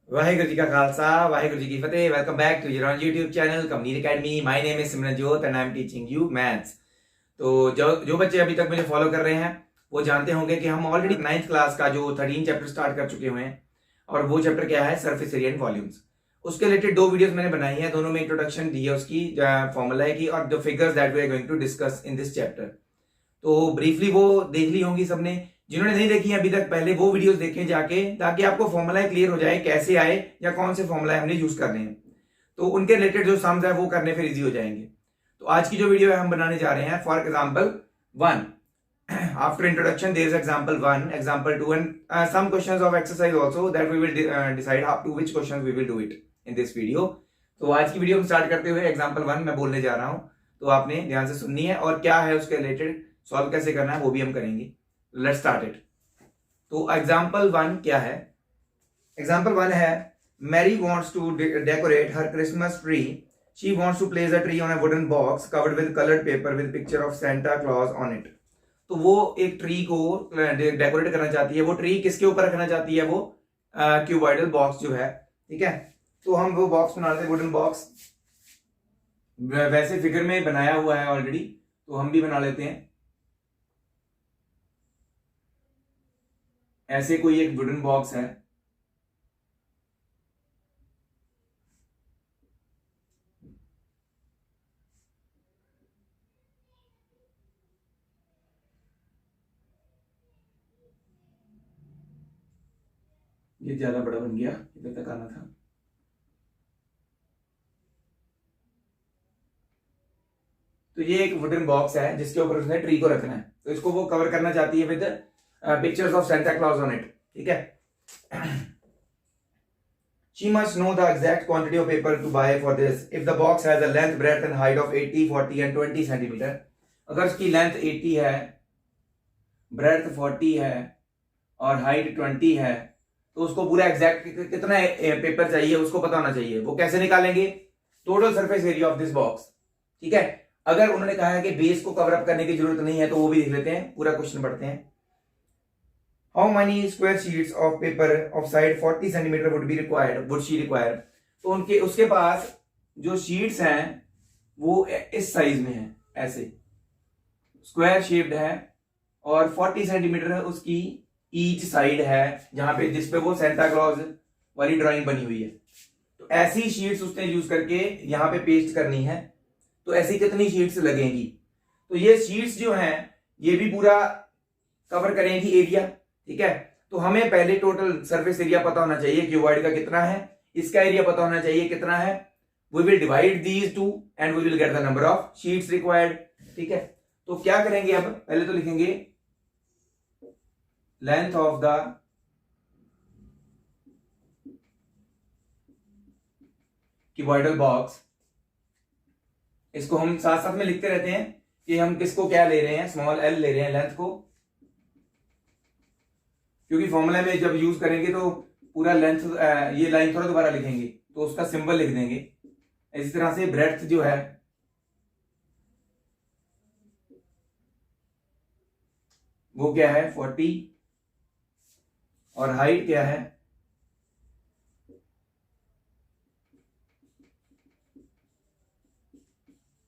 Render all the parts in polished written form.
वाहेगुरु जी का खालसा वाहेगुरु जी की फतेह। Welcome back to your own YouTube channel community academy. My name is Simranjot and I am teaching you maths. तो जो जो बच्चे अभी तक मुझे फॉलो कर रहे हैं वो जानते होंगे कि हम ऑलरेडी 9th क्लास का जो 13 चैप्टर स्टार्ट कर चुके हुए हैं। और वो चैप्टर क्या है? Surface area and volumes. उसके रिलेटेड 2 वीडियोस मैंने बनाई हैं, दोनों में इंट्रोडक्शन दी है उसकी, फॉर्मूला की और the figures that we are going to discuss in this chapter. तो ब्रीफली वो देख ली होंगी सबने। जिन्होंने नहीं देखी अभी तक पहले वो वीडियोस देखें जाके, ताकि आपको फॉर्मूला क्लियर हो जाए कैसे आए या कौन से फॉर्मूला हमने यूज करने हैं। तो उनके रिलेटेड जो सम्स है वो करने फिर इजी हो जाएंगे। तो आज की जो वीडियो है हम बनाने जा रहे हैं for example 1। After introduction there is example 1, example 2 and some questions of exercise also that we will decide up to which questions we will do it in this video. तो आज की वीडियो हम स्टार्ट करते हुए example 1 मैं बोलने जा रहा हूं, तो आपने ध्यान से सुननी है और क्या है उसके रिलेटेड सॉल्व कैसे करना है वो भी हम करेंगे। Let's start it. तो एग्जाम्पल 1 क्या है? एग्जाम्पल 1 है Mary wants to decorate her Christmas tree. She wants to place a tree on a wooden box covered with coloured paper with picture of Santa Claus on it. तो वो एक tree को decorate करना चाहती है। वो tree किसके ऊपर रखना चाहती है? वो क्यूबॉइडल बॉक्स जो है, ठीक है। तो हम वो बॉक्स बना लेते हैं, वुडन बॉक्स। वैसे फिगर में बनाया हुआ है ऑलरेडी, तो हम भी बना लेते हैं। ऐसे कोई एक वुडन बॉक्स है, ये ज्यादा बड़ा बन गया, इधर तक आना था। तो ये एक वुडन बॉक्स है जिसके ऊपर उसने ट्री को रखना है। तो इसको वो कवर करना चाहती है with pictures of Santa Claus on it, ठीक है। She must know the exact quantity of paper to buy for this. If the box has a length, breadth and height of 80, 40 and 20 centimeter, अगर उसकी length 80 है, breath 40 है और height 20 है, तो उसको पूरा एग्जैक्ट कितना पेपर चाहिए उसको पता होना चाहिए। वो कैसे निकालेंगे? Total surface area of this box, ठीक है। अगर उन्होंने कहा है कि बेस को कवर अप करने की जरूरत नहीं है तो वो भी देख लेते हैं, पूरा क्वेश्चन पढ़ते हैं। How many square sheets of paper of side 40 centimeter would she require? तो उनके उसके पास जो शीट्स हैं वो इस साइज में है, ऐसे स्क्वायर शेप्ड है और 40 सेंटीमीटर उसकी ईच साइड है, जहां पे जिसपे वो सेंटा क्लॉज वाली ड्राइंग बनी हुई है। तो ऐसी शीट्स उसने यूज करके यहाँ पे पेस्ट करनी है। तो ऐसी कितनी शीट्स लगेंगी? तो ये शीट्स जो हैं ये भी पूरा कवर करेंगी एरिया, ठीक है। तो हमें पहले टोटल सरफेस एरिया पता होना चाहिए क्यूबॉइड का कितना है, इसका एरिया पता होना चाहिए कितना है। We will divide these two and we will get the number of sheets required, ठीक है। तो क्या करेंगे? अब पहले तो लिखेंगे length of the cuboidal box. इसको हम साथ साथ में लिखते रहते हैं कि हम किसको क्या ले रहे हैं, स्मॉल एल ले रहे हैं लेंथ को, क्योंकि फॉर्मूला में जब यूज करेंगे तो पूरा लेंथ, ये लाइन थोड़ा दोबारा लिखेंगे तो उसका सिंबल लिख देंगे। इसी तरह से ब्रेड्थ जो है वो क्या है 40 और हाइट क्या है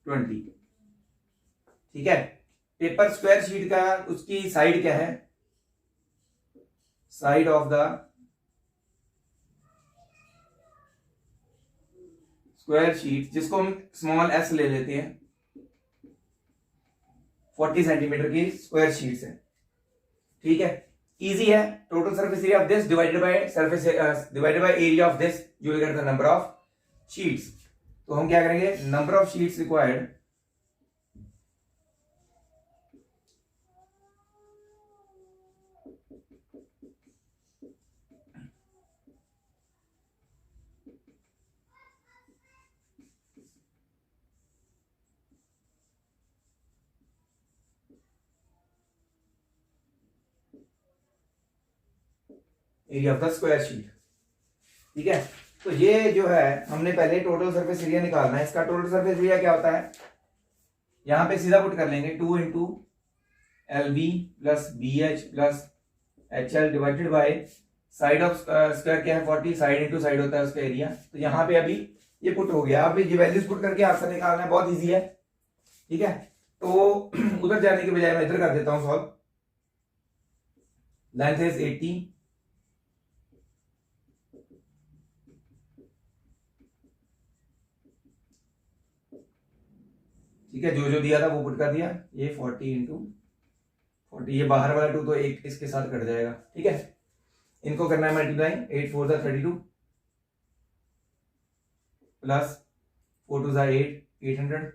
20, ठीक है। पेपर स्क्वायर शीट का उसकी साइड क्या है? Side of the square sheet, जिसको हम स्मॉल एस ले लेते हैं, 40 सेंटीमीटर की स्क्वायर शीट्स है, ठीक है। इजी है। Total surface area of this divided by surface divided by area of this, you will get the number of sheets. तो हम क्या करेंगे? Number of sheets required area of the square sheet, ठीक है। तो ये जो है हमने पहले टोटल सरफेस एरिया निकालना है। इसका टोटल सरफेस एरिया क्या होता है? यहां पे सीधा पुट कर लेंगे 2 into LB plus BH plus HL divided by side of square क्या है 40, साइड इंटू साइड होता है उसका एरिया। तो यहाँ पे अभी ये पुट हो गया। अब ये वैल्यूज पुट करके आंसर निकालना है, बहुत इजी है, ठीक है। तो उधर जाने के बजाय मैं इधर कर देता हूं सॉल्व। लेंथ इज 80, ठीक है, जो जो दिया था वो पुट कर दिया। ये 40 इंटू 40, ये बाहर वाला 2 तो एक इसके साथ कट जाएगा, ठीक है। इनको करना है मल्टीप्लाई, 8 4 32 प्लस 4 2 8 800,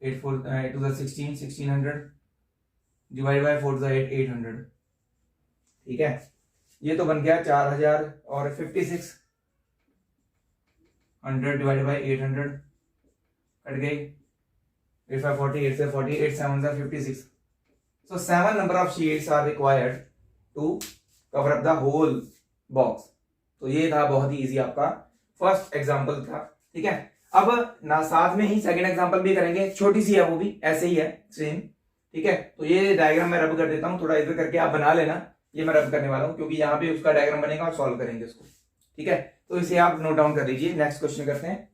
8 4 2 16 1600 डिवाइड बाय 4 8 800, ठीक है। ये तो बन गया 4000 और 5600 डिवाइड बाय 800 कट गई। 8 5 40, 8 से 40, 8 7 56। So 7 number of sheets are required to cover up the whole box. तो ये था बहुत ही इजी आपका फर्स्ट एग्जांपल था, ठीक है। अब ना साथ में ही सेकंड एग्जांपल भी करेंगे, छोटी सी है वो भी ऐसे ही है सेम, ठीक है। तो ये डायग्राम मैं रब कर देता हूं, थोड़ा इधर करके आप बना लेना। ये मैं रब करने वाला हूं क्योंकि यहाँ पे उसका डायग्राम बनेगा और सॉल्व करेंगे उसको, ठीक है। तो इसे आप नोट डाउन कर लीजिए। नेक्स्ट क्वेश्चन करते हैं।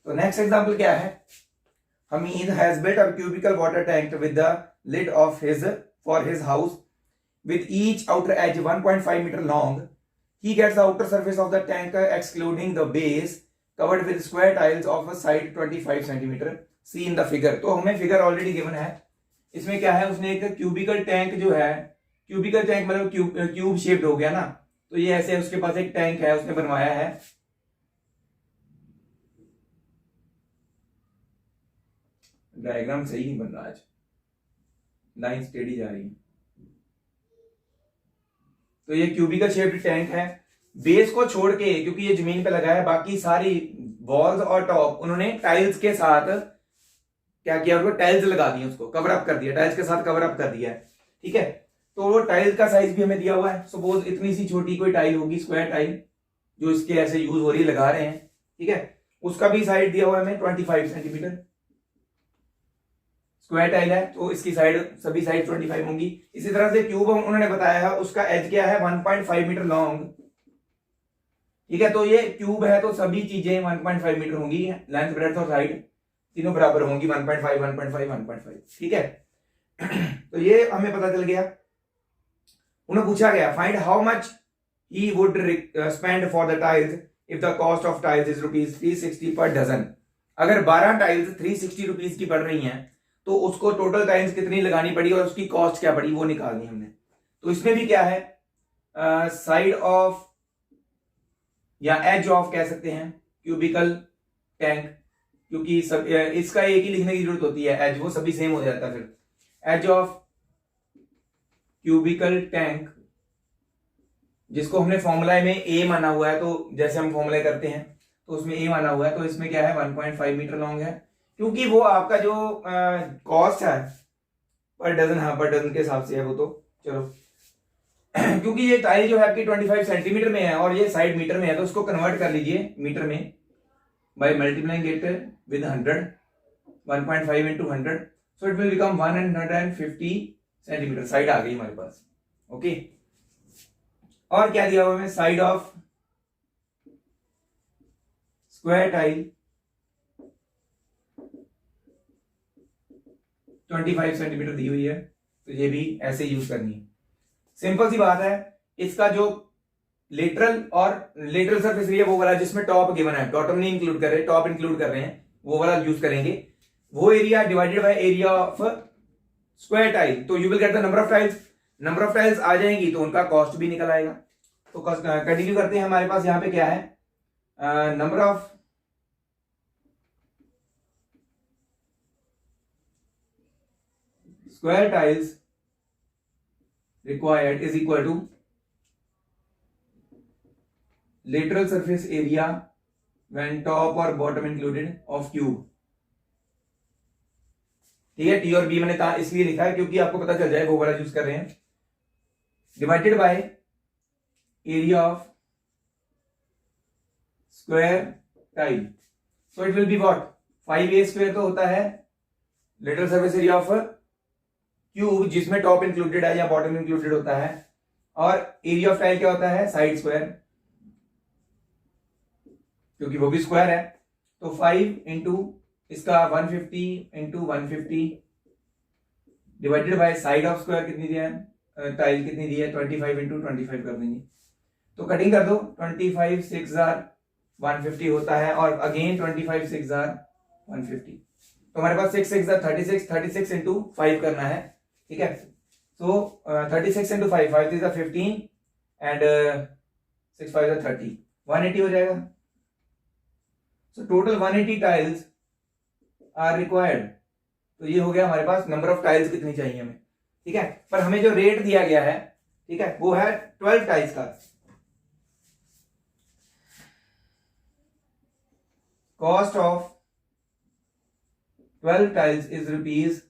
तो नेक्स्ट एग्जांपल क्या है? Hamid has built a cubical water tank with the lid of his for his house with each outer edge 1.5 meter long. He gets the outer surface of the tank excluding the base covered with square tiles of a side 25 centimeter. See in the figure. तो हमें figure already given है। इसमें क्या है, उसने एक cubicle tank जो है, क्यूबिकल टैंक मतलब क्यूब शेप्ड हो गया ना, तो ये ऐसे उसके पास एक टैंक है उसने बनवाया है। डायग्राम सही नहीं बन रहा, आज लाइन स्टेडी जा रही है। तो ये क्यूबिकल शेप्ड टैंक है, बेस को छोड़ के, क्योंकि ये जमीन पे लगा है, बाकी सारी वॉल्स और टॉप उन्होंने टाइल्स के साथ क्या किया, उनको टाइल्स लगा दी, उसको कवर अप कर दिया, टाइल्स के साथ कवर अप कर दिया है, ठीक है। तो वो टाइल्स का साइज भी हमें दिया हुआ है। सपोज इतनी सी छोटी कोई टाइल होगी, स्क्वायर टाइल जो इसके ऐसे यूज हो रही लगा रहे हैं, ठीक है, उसका भी साइड दिया हुआ है हमें 25 सेंटीमीटर। स्क्वायर टाइल है तो इसकी साइड, सभी साइड 25 होंगी। इसी तरह से क्यूब उन्होंने बताया है उसका एज क्या है 1.5 मीटर लॉन्ग, ठीक है। तो ये क्यूब है तो सभी चीजें 1.5 मीटर होंगी, लेंथ ब्रेड्थ और हाइट तीनों बराबर होंगी, 1.5 1.5 1.5, ठीक है। तो ये हमें पता चल गया। उन्हें पूछा गया find how much he would spend for the tiles if the cost of tiles is ₹360 per dozen. अगर 12 टाइल्स 360 रुपीज की पड़ रही हैं तो उसको टोटल टाइल्स कितनी लगानी पड़ी और उसकी कॉस्ट क्या पड़ी वो निकालनी हमने। तो इसमें भी क्या है, साइड ऑफ या एज ऑफ कह सकते हैं क्यूबिकल टैंक, क्योंकि सब इसका एक ही लिखने की जरूरत होती है, एज वो सभी सेम हो जाता है। फिर एज ऑफ क्यूबिकल टैंक, जिसको हमने फॉर्मूला में ए माना हुआ है, तो जैसे हम फॉर्मूला करते हैं तो उसमें ए माना हुआ है, तो इसमें क्या है 1.5 मीटर लॉन्ग है, क्योंकि वो आपका जो कॉस्ट है पर डजन, हाँ पर डजन के हिसाब से है वो, तो चलो क्योंकि ये टाइल जो है आपकी 25 सेंटीमीटर में है और ये साइड मीटर में है, तो उसको कन्वर्ट कर लीजिए मीटर में by multiplying it with 100, 1.5 into 100, so it will become 150 centimetre. Side आ गई हमारे पास, ओके। और क्या दिया हुआ है, side of square tile 25 centimetre दी हुई है, तो ये भी ऐसे यूज करनी है। सिंपल सी बात है। इसका जो लेटरल और लेटरल सरफेस एरिया वो वाला जिसमें टॉप गिवन है, बॉटम नहीं इंक्लूड कर रहे, टॉप इंक्लूड कर रहे हैं, वो वाला यूज करेंगे। वो area divided by area of square tile, तो you will get the number of tiles. Number of tiles आ जाएंगी तो उनका कॉस्ट भी निकल आएगा। तो कंटिन्यू करते हैं। हमारे पास यहाँ पे क्या है, number of square tiles required is equal to lateral surface area when top or bottom included of cube, ठीक है। टी और बी मैंने इसलिए लिखा है क्योंकि आपको पता चल जाए वो वाला यूज कर रहे हैं, divided by area of square tile, so it will be what 5a² तो होता है little surface area of cube जिसमें टॉप इंक्लूडेड है या बॉटम इंक्लूडेड होता है, और एरिया ऑफ टाइल क्या होता है, साइड स्क्वायर, क्योंकि वो भी स्क्वायर है। तो 5 इंटू इसका 150 into 150 divided by side of square कितनी दिया है, टाइल कितनी दी है, 25 इंटू 25 कर देंगे। तो कटिंग कर दो, 25 6 150 होता है, और अगेन 25 6 150। तो हमारे पास 6 6 36, 36 इंटू 5 करना है, ठीक है। तो 36 इंटू 5, 5 3 15 एंड 6 5 30, 180 हो जाएगा। So total 180 tiles are required. तो ये हो गया हमारे पास नंबर ऑफ टाइल्स कितनी चाहिए हमें, ठीक है। पर हमें जो रेट दिया गया है, ठीक है, वो है 12 टाइल्स का। Cost of 12 tiles is rupees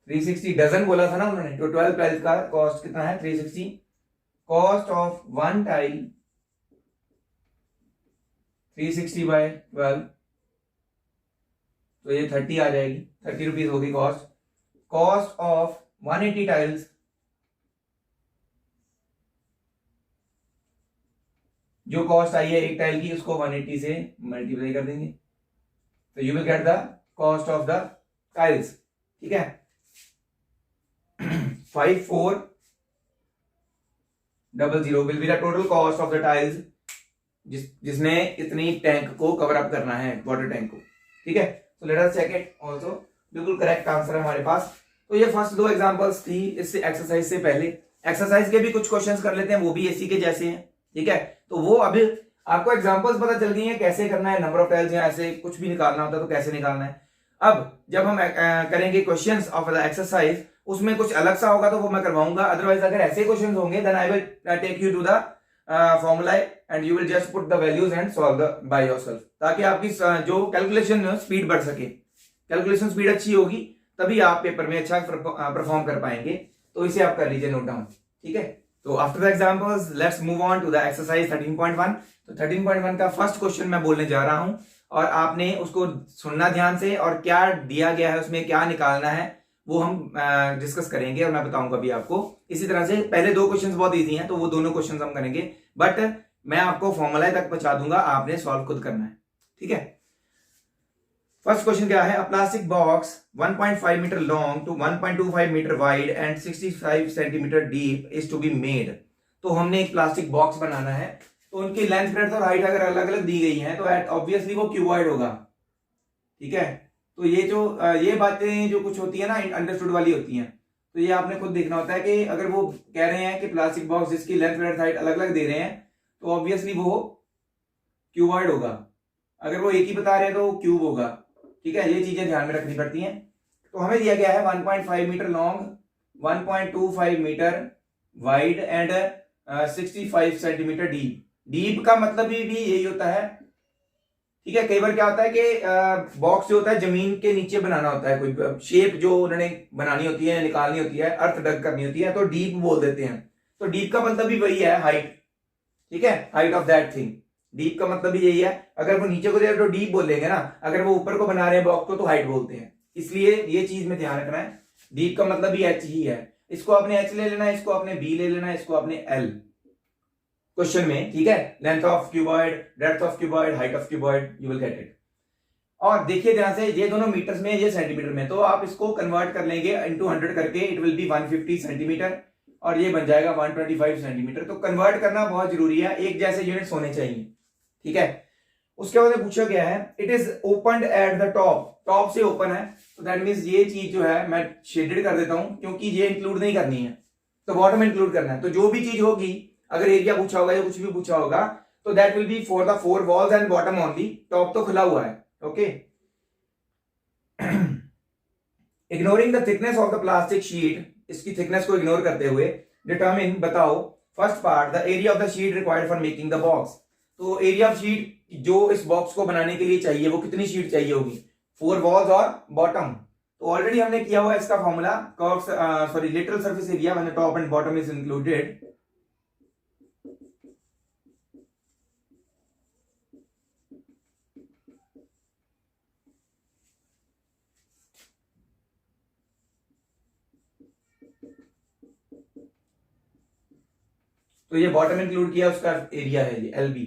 360। Dozen बोला था ना उन्होंने, तो 12 टाइल्स का कॉस्ट कितना है, 360। कॉस्ट ऑफ 1 टाइल 360 बाय 12, तो ये 30 आ जाएगी, 30 रुपीज होगी कॉस्ट। कॉस्ट ऑफ 180 टाइल्स, जो कॉस्ट आई है एक टाइल की उसको 180 से मल्टीप्लाई कर देंगे, तो you will get the cost of the tiles, ठीक है। 5400 will be the total cost of the tiles, जिसने इतनी टैंक को कवर अप करना है, वाटर टैंक को, ठीक है। तो let us check it also, बिल्कुल करेक्ट आंसर है हमारे पास। तो ये फर्स्ट दो एग्जांपल्स थी इससे एक्सरसाइज से पहले। एक्सरसाइज के भी कुछ क्वेश्चंस कर लेते हैं, वो भी इसी के जैसे हैं, ठीक है। तो वो अभी आपको एग्जांपल्स पता चल गई हैं कैसे करना है, नंबर ऑफ टाइल्स या ऐसे कुछ भी निकालना होता है तो कैसे निकालना है। अब जब हम करेंगे क्वेश्चंस ऑफ द एक्सरसाइज, उसमें कुछ अलग सा होगा तो वो मैं करवाऊंगा। अदरवाइज अगर ऐसे क्वेश्चंस होंगे then I will take you to the formula and you will just put the values and solve the by yourself, ताकि आपकी जो कैलकुलेशन स्पीड बढ़ सके। कैलकुलेशन स्पीड अच्छी होगी तभी आप पेपर में अच्छा परफॉर्म कर पाएंगे। तो इसे आप कर लीजिए नोट डाउन, ठीक है। तो after the examples let's move on to the exercise 13.1। तो 13.1 का फर्स्ट क्वेश्चन मैं बोलने जा रहा हूं और आपने उसको सुनना ध्यान से, और क्या दिया गया है उसमें क्या निकालना है वो हम डिस्कस करेंगे और मैं बताऊंगा भी आपको। इसी तरह से पहले दो क्वेश्चंस बहुत इजी हैं तो वो दोनों क्वेश्चंस हम करेंगे, बट मैं आपको फॉर्मूला तक पहुंचा दूंगा, आपने सॉल्व खुद करना है, ठीक है। फर्स्ट क्वेश्चन क्या है, a plastic box 1.5 metre long to 1.25 metre wide and 65 centimetre deep is to be made. तो हमने एक प्लास्टिक बॉक्स बनाना है, तो उनकी लेंथ ब्रेड्थ और हाइट अगर अलग अलग दी गई है तो ऑब्वियसली वो क्यूबॉइड होगा, ठीक है। तो ये जो ये बातें जो कुछ होती है ना अंडरस्टूड वाली होती हैं, तो ये आपने खुद देखना होता है कि अगर वो कह रहे हैं कि प्लास्टिक बॉक्स जिसकी लेंथ ब्रेड्थ हाइट अलग अलग दे रहे हैं तो ऑब्वियसली वो क्यूबॉइड होगा। अगर वो एक ही बता रहे हैं तो क्यूब होगा, ठीक है। ये चीजें ध्यान में रखनी पड़ती हैं। तो हमें दिया गया है 1.5 metre long, 1.25 metre wide and 65 centimetre deep. Deep का मतलब भी यही होता है, ठीक है। कई बार क्या होता है कि बॉक्स जो होता है जमीन के नीचे बनाना होता है, कोई शेप जो उन्होंने बनानी होती है, निकालनी होती है, अर्थ डग करनी होती है, तो डीप बोल देते हैं। तो डीप का मतलब भी वही है, हाइट, ठीक है, height of that thing. Deep का मतलब भी यही है। अगर वो नीचे को दे तो डीप बोलेंगे ना, अगर वो ऊपर को बना रहे हैं बॉक्स को तो हाइट बोलते हैं। इसलिए ये चीज में ध्यान रखना है, डीप का मतलब भी एच ही है। इसको आपने एच ले लेना है, इसको आपने बी ले लेना है, इसको आपने एल क्वेश्चन में, ठीक है। Length of cuboid, breadth of cuboid, height of cuboid, you will get it. और देखिए ध्यान से, ये दोनों मीटर्स में, ये सेंटीमीटर में, तो आप इसको कन्वर्ट कर लेंगे इनटू 100 करके, इट विल बी 150 सेंटीमीटर और ये बन जाएगा 125 सेंटीमीटर। तो कन्वर्ट करना बहुत जरूरी है, एक जैसे यूनिट्स होने चाहिए, ठीक है। उसके बाद पूछा गया है it is open at the top, top से ओपन है, तो दैट मींस ये चीज जो है मैं शेडेड कर देता हूं क्योंकि ये इंक्लूड नहीं करनी है, तो बॉटम इंक्लूड करना है। तो जो भी चीज होगी, अगर एरिया पूछा होगा या कुछ भी पूछा होगा, तो that will be for the 4 walls and bottom only. Top तो खुला हुआ है, okay. Ignoring the thickness of the plastic sheet, इसकी थिकनेस को इग्नोर करते हुए डिटरमिन, बताओ first part, the area of the sheet required for making the box. तो एरिया ऑफ शीट जो इस बॉक्स को बनाने के लिए चाहिए वो कितनी शीट चाहिए होगी, 4 वॉल्स और बॉटम। तो ऑलरेडी हमने किया हुआ इसका formula, sorry literal surface area when the top and bottom is included, तो ये बॉटम इंक्लूड किया, उसका एरिया है ये LB,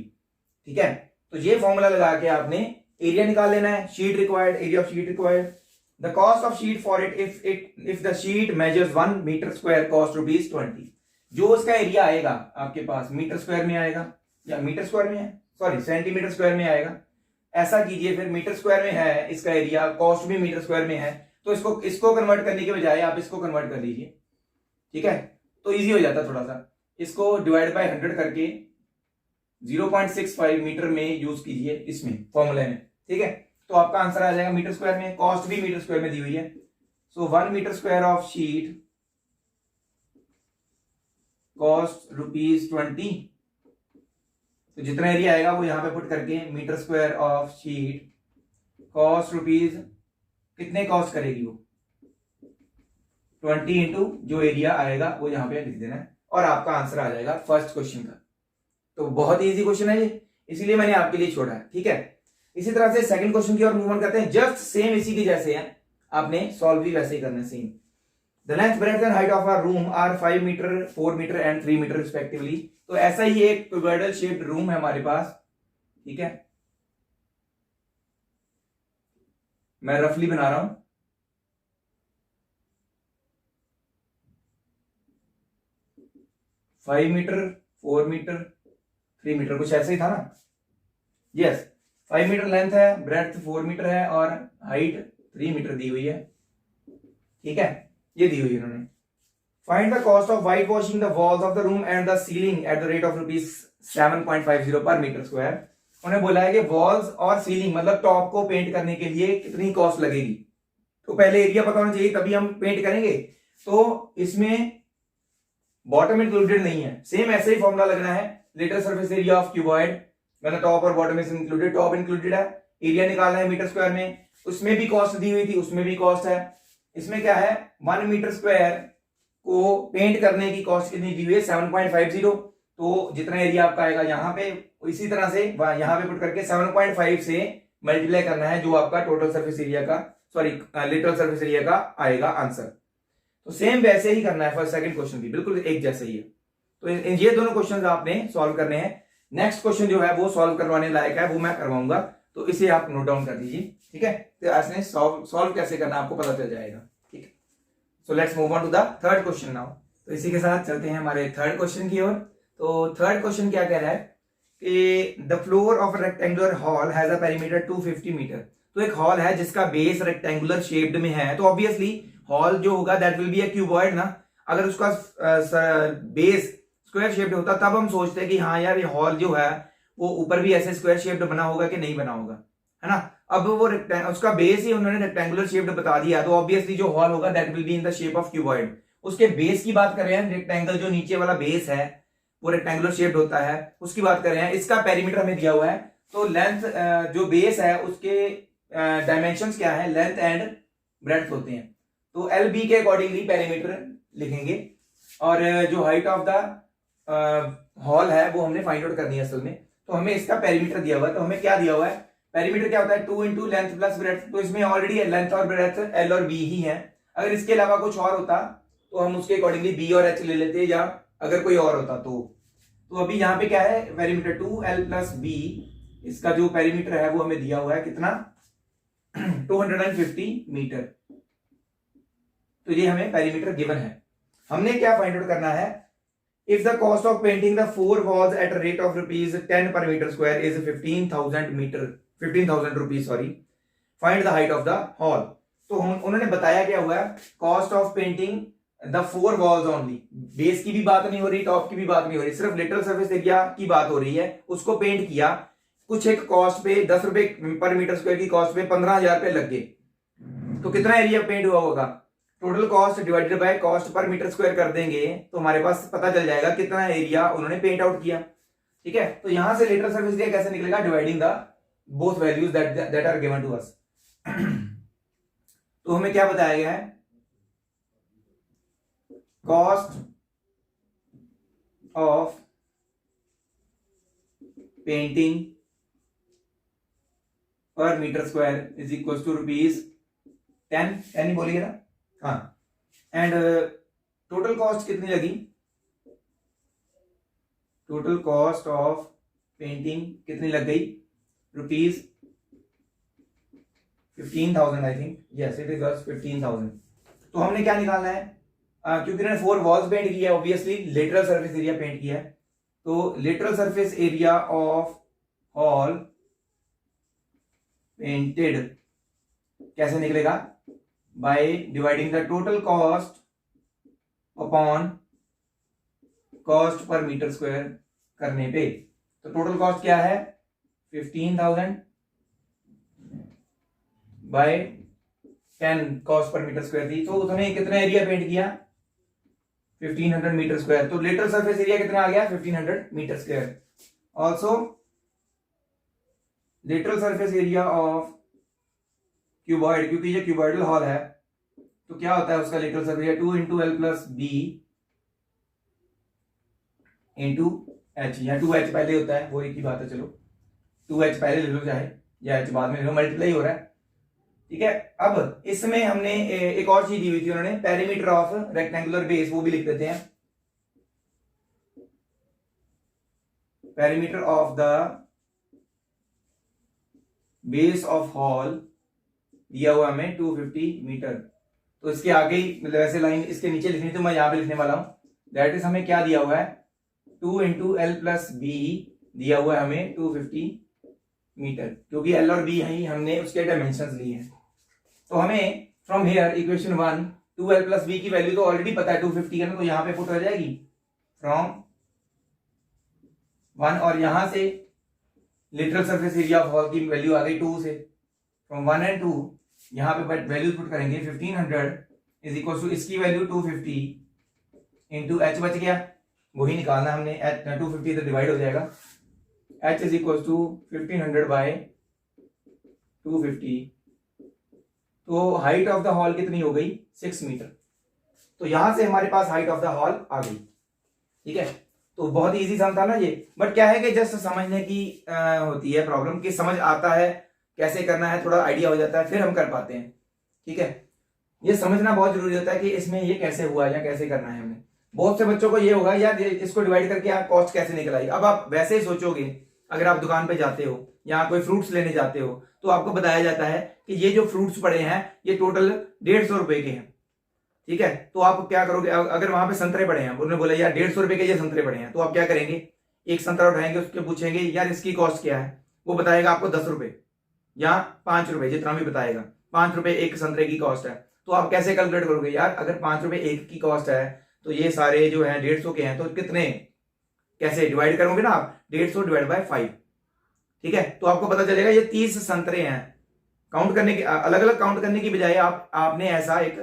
ठीक है। तो ये फॉर्मूला लगा के आपने एरिया निकाल लेना है। Sheet required, area of sheet required, the cost of sheet for it if the sheet measures 1 metre square cost ₹20। जो उसका एरिया आएगा आपके पास मीटर स्क्वायर में आएगा, या मीटर स्क्वायर में है, सॉरी सेंटीमीटर स्क्वायर में आएगा। ऐसा कीजिए फिर, मीटर स्क्वायर में है इसका एरिया, कॉस्ट भी मीटर स्क्वायर में है, तो इसको कन्वर्ट करने के बजाय आप इसको कन्वर्ट कर लीजिए, ठीक है। तो इजी हो जाता थोड़ा सा। इसको डिवाइड बाय 100 करके 0.65 मीटर में यूज कीजिए इसमें फॉर्मूले में, ठीक है। तो आपका आंसर आ जाएगा मीटर स्क्वायर में, कॉस्ट भी मीटर स्क्वायर में दी हुई है। So 1 metre square of sheet cost ₹20। तो जितना एरिया आएगा वो यहां पे पुट करके metre square of sheet cost ₹, कितने कॉस्ट करेगी वो 20 इंटू जो एरिया आएगा वो यहां पे लिख देना है, और आपका आंसर आ जाएगा फर्स्ट क्वेश्चन का। तो बहुत ही इजी क्वेश्चन है ये, इसीलिए मैंने आपके लिए छोड़ा है, ठीक है। इसी तरह से सेकंड क्वेश्चन की ओर मूव ऑन करते हैं। जस्ट सेम इसी के जैसे है, आपने सॉल्व भी वैसे ही करना है same. The length, breadth and height of our room are 5 metre, 4 metre and 3 metre respectively. तो ऐसा ही एक क्यूबॉइडल शेप्ड रूम है हमारे पास, ठीक है। मैं रफली बना रहा हूं, फाइव मीटर, 4 मीटर, 3 मीटर, कुछ ऐसा ही था ना। यस, 5 मीटर लेंथ है, ब्रेड्थ 4 मीटर है और हाइट 3 मीटर दी हुई है, ठीक है। ये दी हुई है इन्होंने। Find the cost of white washing the walls of the room and the ceiling at the rate of ₹7.50 पर मीटर स्क्वायर। उन्होंने बोला है कि वॉल्स और सीलिंग मतलब टॉप को पेंट करने के लिए कितनी कॉस्ट लगेगी। तो पहले एरिया पता होना चाहिए तभी हम पेंट करेंगे। तो इसमें बॉटम इंक्लूडेड नहीं है, सेम ऐसे ही फॉर्मूला लगना है। Lateral surface area of cuboid, मतलब टॉप और bottom is included, top included है, एरिया निकालना है मीटर स्क्वायर में, उसमें भी कॉस्ट दी हुई थी, उसमें भी कॉस्ट है। इसमें क्या है, 1 मीटर स्क्वायर को पेंट करने की कॉस्ट कितनी दी हुई है 7.50। तो जितना एरिया आपका आएगा यहाँ पे, इसी तरह से यहाँ पे पुट करके 7.5 से मल्टीप्लाई करना है, जो आपका टोटल सरफेस एरिया का, सॉरी लिटरल सरफेस एरिया का आएगा आंसर। तो सेम वैसे ही करना है फर्स्ट सेकंड क्वेश्चन भी, बिल्कुल एक जैसे ही है। तो ये दोनों क्वेश्चन आपने सॉल्व करने हैं। नेक्स्ट क्वेश्चन जो है वो सॉल्व करवाने लायक है, वो मैं करवाऊंगा, तो इसे आप नोट डाउन कर दीजिए, ठीक है। तो ऐसे सॉल्व कैसे करना आपको पता चल जाएगा, ठीक है। So let's move on to the third question now. तो इसी के साथ चलते हैं हमारे थर्ड क्वेश्चन की ओर। तो थर्ड क्वेश्चन क्या कह रहा है कि the floor of rectangular hall has a perimeter 250 metre. तो एक हॉल है जिसका बेस रेक्टेंगुलर शेप्ड में है, तो ऑब्वियसली हॉल जो होगा that will be a cuboid ना। अगर उसका बेस स्क्वायर शेप्ड होता तब हम सोचते हैं कि हाँ यार ये हॉल जो है वो ऊपर भी ऐसे स्क्वायर शेप्ड बना होगा कि नहीं बना होगा, है ना। अब वो उसका बेस ही उन्होंने रेक्टेंगुलर शेप्ड बता दिया, तो ऑब्वियसली जो हॉल होगा that will be in the shape of cuboid. उसके बेस की बात कर रहे हैं, रेक्टेंगल जो नीचे वाला बेस है वो रेक्टेंगुलर शेप्ड होता है, उसकी बात कर रहे हैं। इसका पेरीमीटर हमें दिया हुआ है, तो लेंथ जो बेस है उसके डायमेंशंस क्या है, लेंथ एंड ब्रेड्थ होते हैं। तो LB के अकॉर्डिंगली पेरीमीटर लिखेंगे, और जो हाइट ऑफ द हॉल है वो हमने फाइंड आउट करनी है असल में। तो हमें इसका पेरीमीटर दिया हुआ है, तो हमें क्या दिया हुआ है, पेरीमीटर क्या होता है 2 इंटू लेंथ प्लस ब्रेड्थ। तो इसमें ऑलरेडी लेंथ और ब्रेड्थ L और B ही है। अगर इसके अलावा कुछ और होता तो हम उसके अकॉर्डिंगली B और H ले लेते, या अगर कोई और होता तो अभी यहाँ पे क्या है, पेरीमीटर 2L प्लस B, इसका जो पेरीमीटर है वो हमें दिया हुआ है कितना 250 मीटर। तो ये हमें पेरीमीटर गिवन है। हमने क्या फाइंड आउट करना है, if the cost of painting the 4 walls at rate of ₹10 per metre square is 15,000 rupees, sorry, find the height of the hall. तो उन्होंने बताया क्या हुआ, cost of painting the 4 walls only, base की भी बात नहीं हो रही, टॉप की भी बात नहीं हो रही, सिर्फ लिटरल सरफेस एरिया की बात हो रही है। उसको पेंट किया, कुछ एक कॉस्ट पे 10 रुपए पर मीटर स्क्वायर की कॉस्ट पे 15,000 रुपए लग गए, तो कितना एरिया पेंट हुआ होगा, total cost divided by cost per metre square कर देंगे तो हमारे पास पता चल जाएगा कितना एरिया उन्होंने पेंट आउट किया, ठीक है। तो यहां से लिटरल सरफेस एरिया कैसे निकलेगा, dividing the both values that are given to us. तो हमें क्या बताया गया है, cost of painting per metre square is equal to ₹10 ही बोलिए ना, हाँ। एंड टोटल कॉस्ट कितनी लगी, टोटल कॉस्ट ऑफ पेंटिंग कितनी लग गई, ₹15,000 I think, yes it is 15,000। तो हमने क्या निकालना है, क्योंकि इन्होंने 4 वॉल्स पेंट किया है, obviously lateral surface area paint किया है, तो lateral surface area of hall painted कैसे निकलेगा, by dividing the total cost upon cost per metre square करने पे। तो टोटल कॉस्ट क्या है 15,000 by 10 cost per metre square थी, तो उसने कितना एरिया पेंट किया 1500 मीटर स्क्वायर। तो लेटरल सरफेस एरिया कितना आ गया 1500 metre square. Also lateral surface area of cuboid, क्योंकि ये क्यूबॉइडल हॉल है तो क्या होता है उसका lateral surface area 2 into L plus B into H, या 2h पहले होता है वो एक ही बात है, चलो 2h पहले ले लो चाहे या h बाद में ले लो, मल्टीप्लाई हो रहा है, ठीक है। अब इसमें हमने एक और चीज दी हुई थी उन्होंने, पेरीमीटर ऑफ रेक्टेंगुलर बेस, वो भी लिख देते हैं, perimeter of the base of hall दिया हुआ हमें 250 मीटर। तो इसके आगे ही मतलब ऐसे लाइन इसके नीचे लिखनी, तो मैं यहां पे लिखने वाला हूं, दैट इज हमें क्या दिया हुआ है 2 इंटू एल प्लस बी दिया हुआ है हमें 250 मीटर, क्योंकि एल और बी ही हमने उसके डायमेंशंस लिए हैं। तो हमें from here equation 1 2l plus B की वैल्यू तो ऑलरेडी पता है 250 है ना, तो यहां पे पुट हो जाएगी फ्रॉम 1, और यहां से literal surface area of hall की वैल्यू आ गई 2 से, फ्रॉम 1 एंड 2 यहां पे वैल्यू पुट करेंगे 1500 इज इक्वल टू इसकी वैल्यू 250 इंटू एच बच गया, वही निकालना हमने, 250 इधर डिवाइड हो जाएगा, h is equal to 1500 by 250, तो हाइट ऑफ द हॉल कितनी हो गई 6 मीटर। तो यहां से हमारे पास हाइट ऑफ द हॉल आ गई, ठीक है। तो बहुत इजी सम था ना ये, बट क्या है कि जस्ट समझने की होती है प्रॉब्लम, कि समझ आता है कैसे करना है, थोड़ा आइडिया हो जाता है फिर हम कर पाते हैं, ठीक है। ये समझना बहुत जरूरी होता है कि इसमें ये कैसे हुआ या कैसे करना है हमें। बहुत से बच्चों को ये होगा यार इसको डिवाइड करके आप कॉस्ट कैसे निकल आई। अब आप वैसे ही सोचोगे, अगर आप दुकान पे जाते हो या कोई फ्रूट्स लेने जाते हो तो आपको बताया जाता है कि ये जो फ्रूट्स पड़े हैं ये टोटल 150 रुपए के हैं, ठीक है। तो आप क्या करोगे, अगर वहां पे संतरे पड़े हैं, उन्होंने बोला यार 150 रुपए के ये संतरे पड़े हैं, तो आप क्या करेंगे, एक संतरा उठाएंगे, उसके पूछेंगे यार इसकी कॉस्ट क्या है, वो बताएगा आपको 10 रुपए या 5 रुपए, जितना भी बताएगा 5 रुपए एक संतरे की कॉस्ट है। तो आप कैसे कैलकुलेट करोगे, यार अगर 5 रुपए एक की कॉस्ट है तो ये सारे जो है 150 के हैं, तो कितने कैसे डिवाइड करोगे ना आप, 150 डिवाइड बाय 5, ठीक है। तो आपको पता चलेगा ये 30 संतरे हैं। काउंट करने के अलग अलग काउंट करने की बजाय आपने ऐसा एक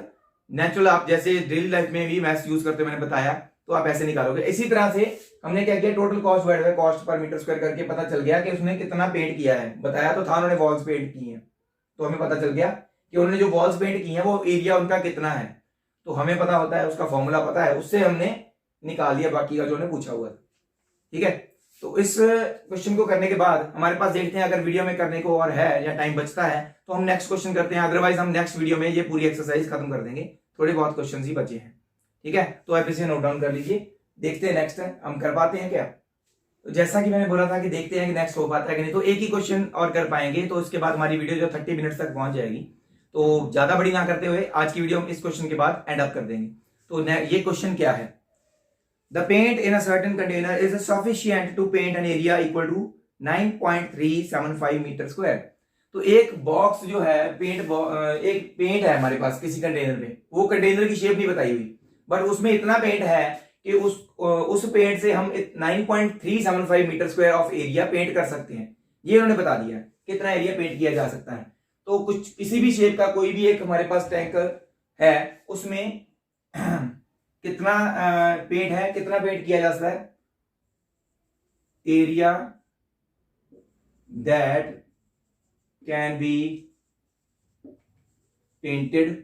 नेचुरल, आप जैसे डेली लाइफ में भी मैथ्स यूज करते मैंने बताया, तो आप ऐसे निकालोगे। इसी तरह से हमने क्या किया, total cost divide by cost per metre square करके पता चल गया कि उसने कितना पेंट किया है, बताया तो था उन्होंने वॉल्स पेंट की हैं, तो हमें पता चल गया कि उन्होंने जो वॉल्स पेंट की हैं वो एरिया उनका कितना है, तो हमें पता होता है, उसका फॉर्मूला पता है, उससे हमने निकाल लिया बाकी का जो उन्होंने पूछा हुआ था, ठीक है। तो इस क्वेश्चन को करने के बाद हमारे पास देखते हैं अगर वीडियो में करने को और है या टाइम बचता है तो हम नेक्स्ट क्वेश्चन करते हैं, अदरवाइज हम नेक्स्ट वीडियो में ये पूरी एक्सरसाइज खत्म कर देंगे, थोड़े बहुत क्वेश्चन ही बचे हैं, ठीक है। तो आप इसे नोट डाउन कर लीजिए, देखते हैं नेक्स्ट हम कर पाते हैं क्या। तो जैसा कि मैंने बोला था कि देखते हैं कि नेक्स्ट हो पाता है कि नहीं, तो एक ही क्वेश्चन और कर पाएंगे, तो उसके बाद हमारी वीडियो जो 30 मिनट्स तक पहुंच जाएगी। तो ज्यादा बड़ी ना करते हुए आज की वीडियो हम इस क्वेश्चन के बाद एंड अप कर देंगे। तो ये क्वेश्चन क्या है, the paint in a certain container is sufficient to paint an area equal to 9.375 metre square. तो एक बॉक्स जो है एक पेंट है हमारे पास किसी कंटेनर में, वो कंटेनर की शेप नहीं बताई हुई, बट उसमें इतना पेंट है कि उस पेंट से हम 9.375 metre square of area paint कर सकते हैं। ये उन्होंने बता दिया कितना एरिया पेंट किया जा सकता है। तो कुछ किसी भी शेप का कोई भी एक हमारे पास टैंक है, उसमें कितना पेंट है, कितना पेंट किया जा सकता है, area that can be painted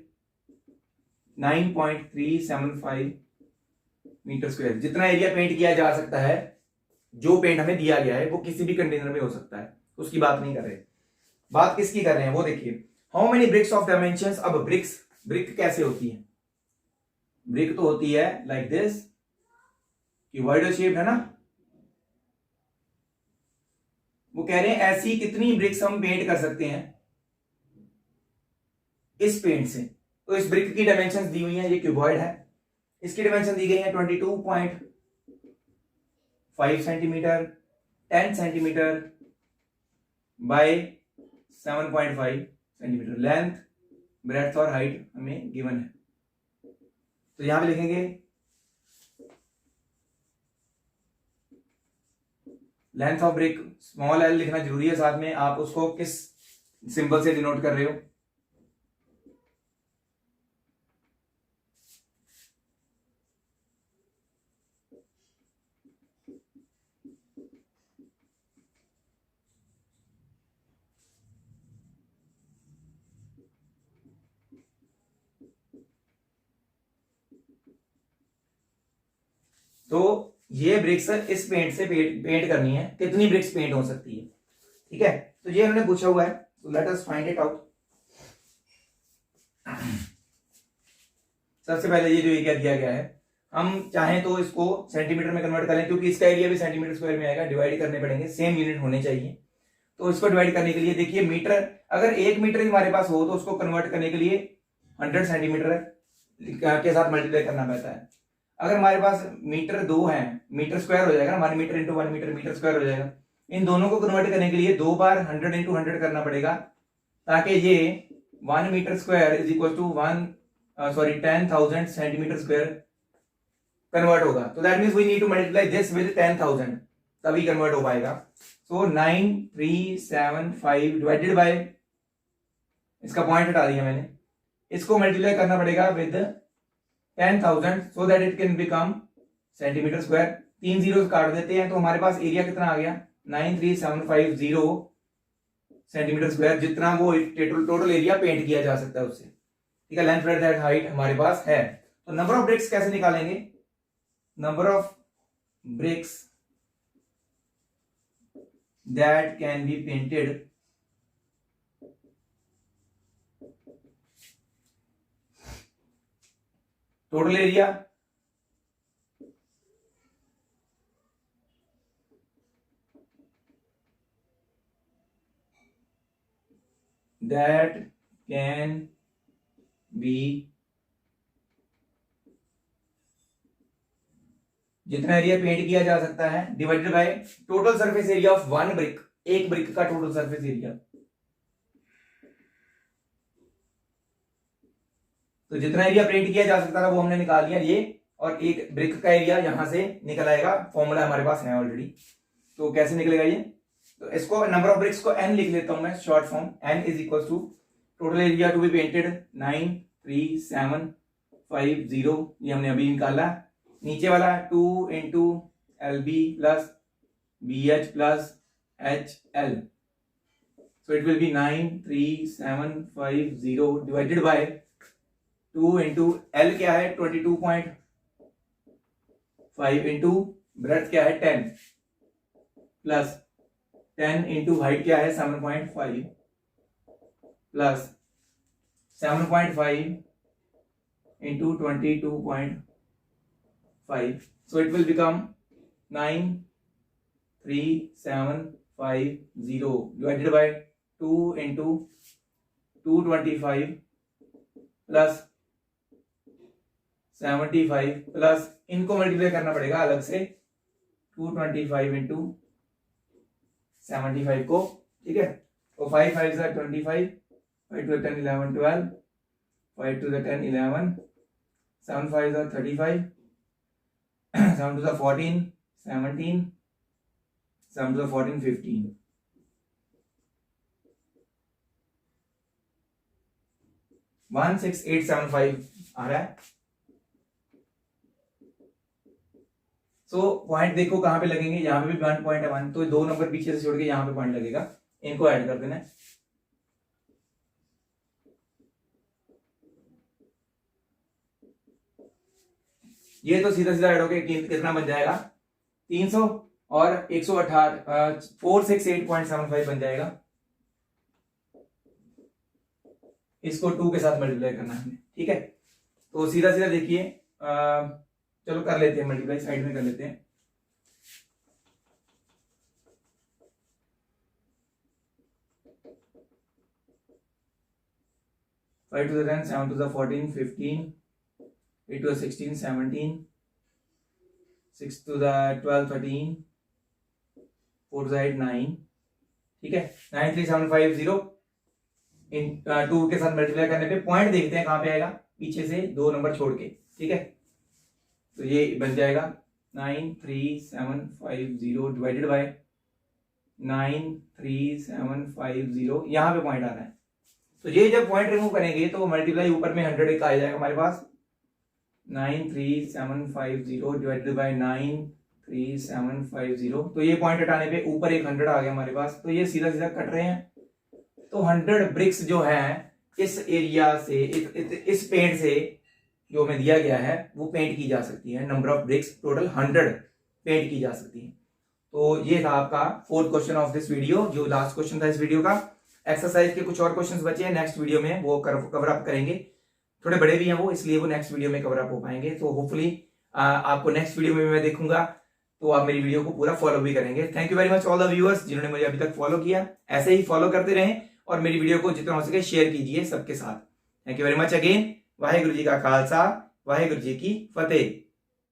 9.375 metre square. जितना एरिया पेंट किया जा सकता है, जो पेंट हमें दिया गया है वो किसी भी कंटेनर में हो सकता है, उसकी बात नहीं कर रहे। बात किसकी कर रहे हैं वो देखिए, how many bricks of dimensions. अब ब्रिक कैसे होती है, ब्रिक तो होती है लाइक दिस, क्यूबॉइडल शेप है ना, वो कह रहे हैं ऐसी कितनी ब्रिक्स हम पेंट कर सकते हैं इस पेंट से। तो इस ब्रिक की डायमेंशंस दी हुई हैं, ये क्यूबॉइड है, इसकी डायमेंशन दी गई है 22.5 centimetre, 10 centimetre bye 7.5 centimetre. Length, breadth और हाइट हमें गिवन है। तो यहां पे लिखेंगे length of brick, small L लिखना जरूरी है साथ में। आप उसको किस सिंबल से डिनोट कर रहे हो? तो ये ब्रिक्स इस पेंट से पेंट करनी है, कितनी ब्रिक्स पेंट हो सकती है, ठीक है। तो ये उन्होंने पूछा हुआ है, तो let us find it out. सबसे पहले ये जो एरिया दिया गया है, हम चाहें तो इसको सेंटीमीटर में कन्वर्ट करें, क्योंकि इसका एरिया भी सेंटीमीटर स्क्वायर में आएगा, डिवाइड करने पड़ेंगे, सेम यूनिट होने चाहिए। तो इसको डिवाइड करने के लिए देखिए मीटर, अगर 1 मीटर ही हमारे पास हो तो उसको कन्वर्ट करने के लिए 100 सेंटीमीटर के साथ मल्टीप्लाई करना पड़ता है। अगर हमारे पास मीटर 2 है, मीटर स्क्वायर हो जाएगा, 1 metre into 1 metre, metre square हो जाएगा। इन दोनों को कन्वर्ट करने के लिए 2 बार 100 इंटू 100 करना पड़ेगा, ताकि ये 1 metre square is equal to 10,000 centimetre square convert होगा। तो that means we need to multiply this with 10,000, तभी कन्वर्ट हो पाएगा। सो 9375 डिवाइडेड बाय, इसका पॉइंट हटा दिया मैंने, इसको मल्टीप्लाई करना पड़ेगा with 10,000 so that it can become centimetre square. 3 zero काट देते हैं तो हमारे पास एरिया कितना आ गया, 93750 सेंटीमीटर स्क्वायर, जितना वो टोटल एरिया पेंट किया जा सकता है उससे, ठीक है। लेंथ, ब्रेड्थ एंड हाइट हमारे पास है। तो नंबर ऑफ ब्रिक्स कैसे निकालेंगे? Number of BRICS that can be painted total area that can be, जितना एरिया पेंट किया जा सकता है, divided by total surface area of 1 brick, एक ब्रिक का टोटल सरफेस एरिया। तो जितना एरिया पेंट किया जा सकता था वो हमने निकाल लिया, ये, और एक ब्रिक का एरिया यहां से निकल आएगा, फॉर्मूला हमारे पास है ऑलरेडी। तो कैसे निकलेगा ये? तो इसको नंबर ऑफ ब्रिक्स को n लिख लेता हूं मैं, short form, n is equal to total area to be painted 93750, ये हमने अभी निकाला। नीचे वाला 2 into LB plus BH plus HL, so it will be 93750 divided by 2 into L क्या है 22.5 इंटू ब्रेड्थ क्या है 10 प्लस 10 इंटू हाइट क्या है 7.5 plus 7.5 into 22.5, so it will become 93750 divided by 2 into 225 plus 75 plus, इनको मल्टीप्लाई करना पड़ेगा अलग से, 225 इंटू 75 को, ठीक है। तो 5 5 is 25, 5 to the 10 11 12, 5 to the 10 11, 7 5 is 35, 7 to the 14 17, 7 to the 14 15, 16875 आ रहा है। सो पॉइंट देखो कहां पे लगेंगे, यहां पे भी 1 पॉइंट है 1, तो 2 नंबर पीछे से छोड़ के यहां पे पॉइंट लगेगा, इनको ऐड कर देना। ये तो सीधा सीधा ऐड होके कितना बन जाएगा, 300 और 118, 468.75 बन जाएगा। इसको 2 के साथ मल्टीप्लाई करना है, ठीक है। तो सीधा सीधा देखिए, चलो कर लेते हैं मल्टीप्लाई, साइड में कर लेते हैं। 5 to the 10, 7 to the 14, 15, 8 to the 16, 17, 6 to the 12, 13, 4 to the 8, 9, ठीक है। 93750 इन 2 के साथ मल्टीप्लाई करने पे पॉइंट देखते हैं कहां पे आएगा, पीछे से 2 नंबर छोड़ के, ठीक है। तो ये बन जाएगा 93750 डिवाइडेड बाय 93750, यहां पे पॉइंट आ रहा है। तो ये जब पॉइंट रिमूव करेंगे तो मल्टीप्लाई ऊपर में 100 एक आ जाएगा हमारे पास, 93750 डिवाइडेड बाय 93750, तो ये पॉइंट हटाने पे ऊपर एक 100 आ गया हमारे पास। तो ये सीधा सीधा कट रहे हैं। तो 100 ब्रिक्स जो है इस एरिया से, इस पेंट से जो हमें दिया गया है वो पेंट की जा सकती है। Number of bricks total 100 paint की जा सकती है। तो ये था आपका 4th question of this video, जो लास्ट क्वेश्चन था इस वीडियो का। एक्सरसाइज के कुछ और क्वेश्चंस बचे हैं, नेक्स्ट वीडियो में वो कवर अप करेंगे। थोड़े बड़े भी हैं वो, इसलिए वो नेक्स्ट वीडियो में कवर अप हो पाएंगे। तो होपफुली आपको नेक्स्ट वीडियो में मैं देखूंगा, तो आप मेरी वीडियो को पूरा फॉलो भी करेंगे। Thank you very much all the viewers जिन्होंने मुझे अभी तक फॉलो किया। ऐसे ही फॉलो करते रहें और मेरी वीडियो को जितना हो सके शेयर कीजिए सबके साथ। Thank you very much again. Waheguru ji का खालसा, वाहेगुरु जी की फतेह।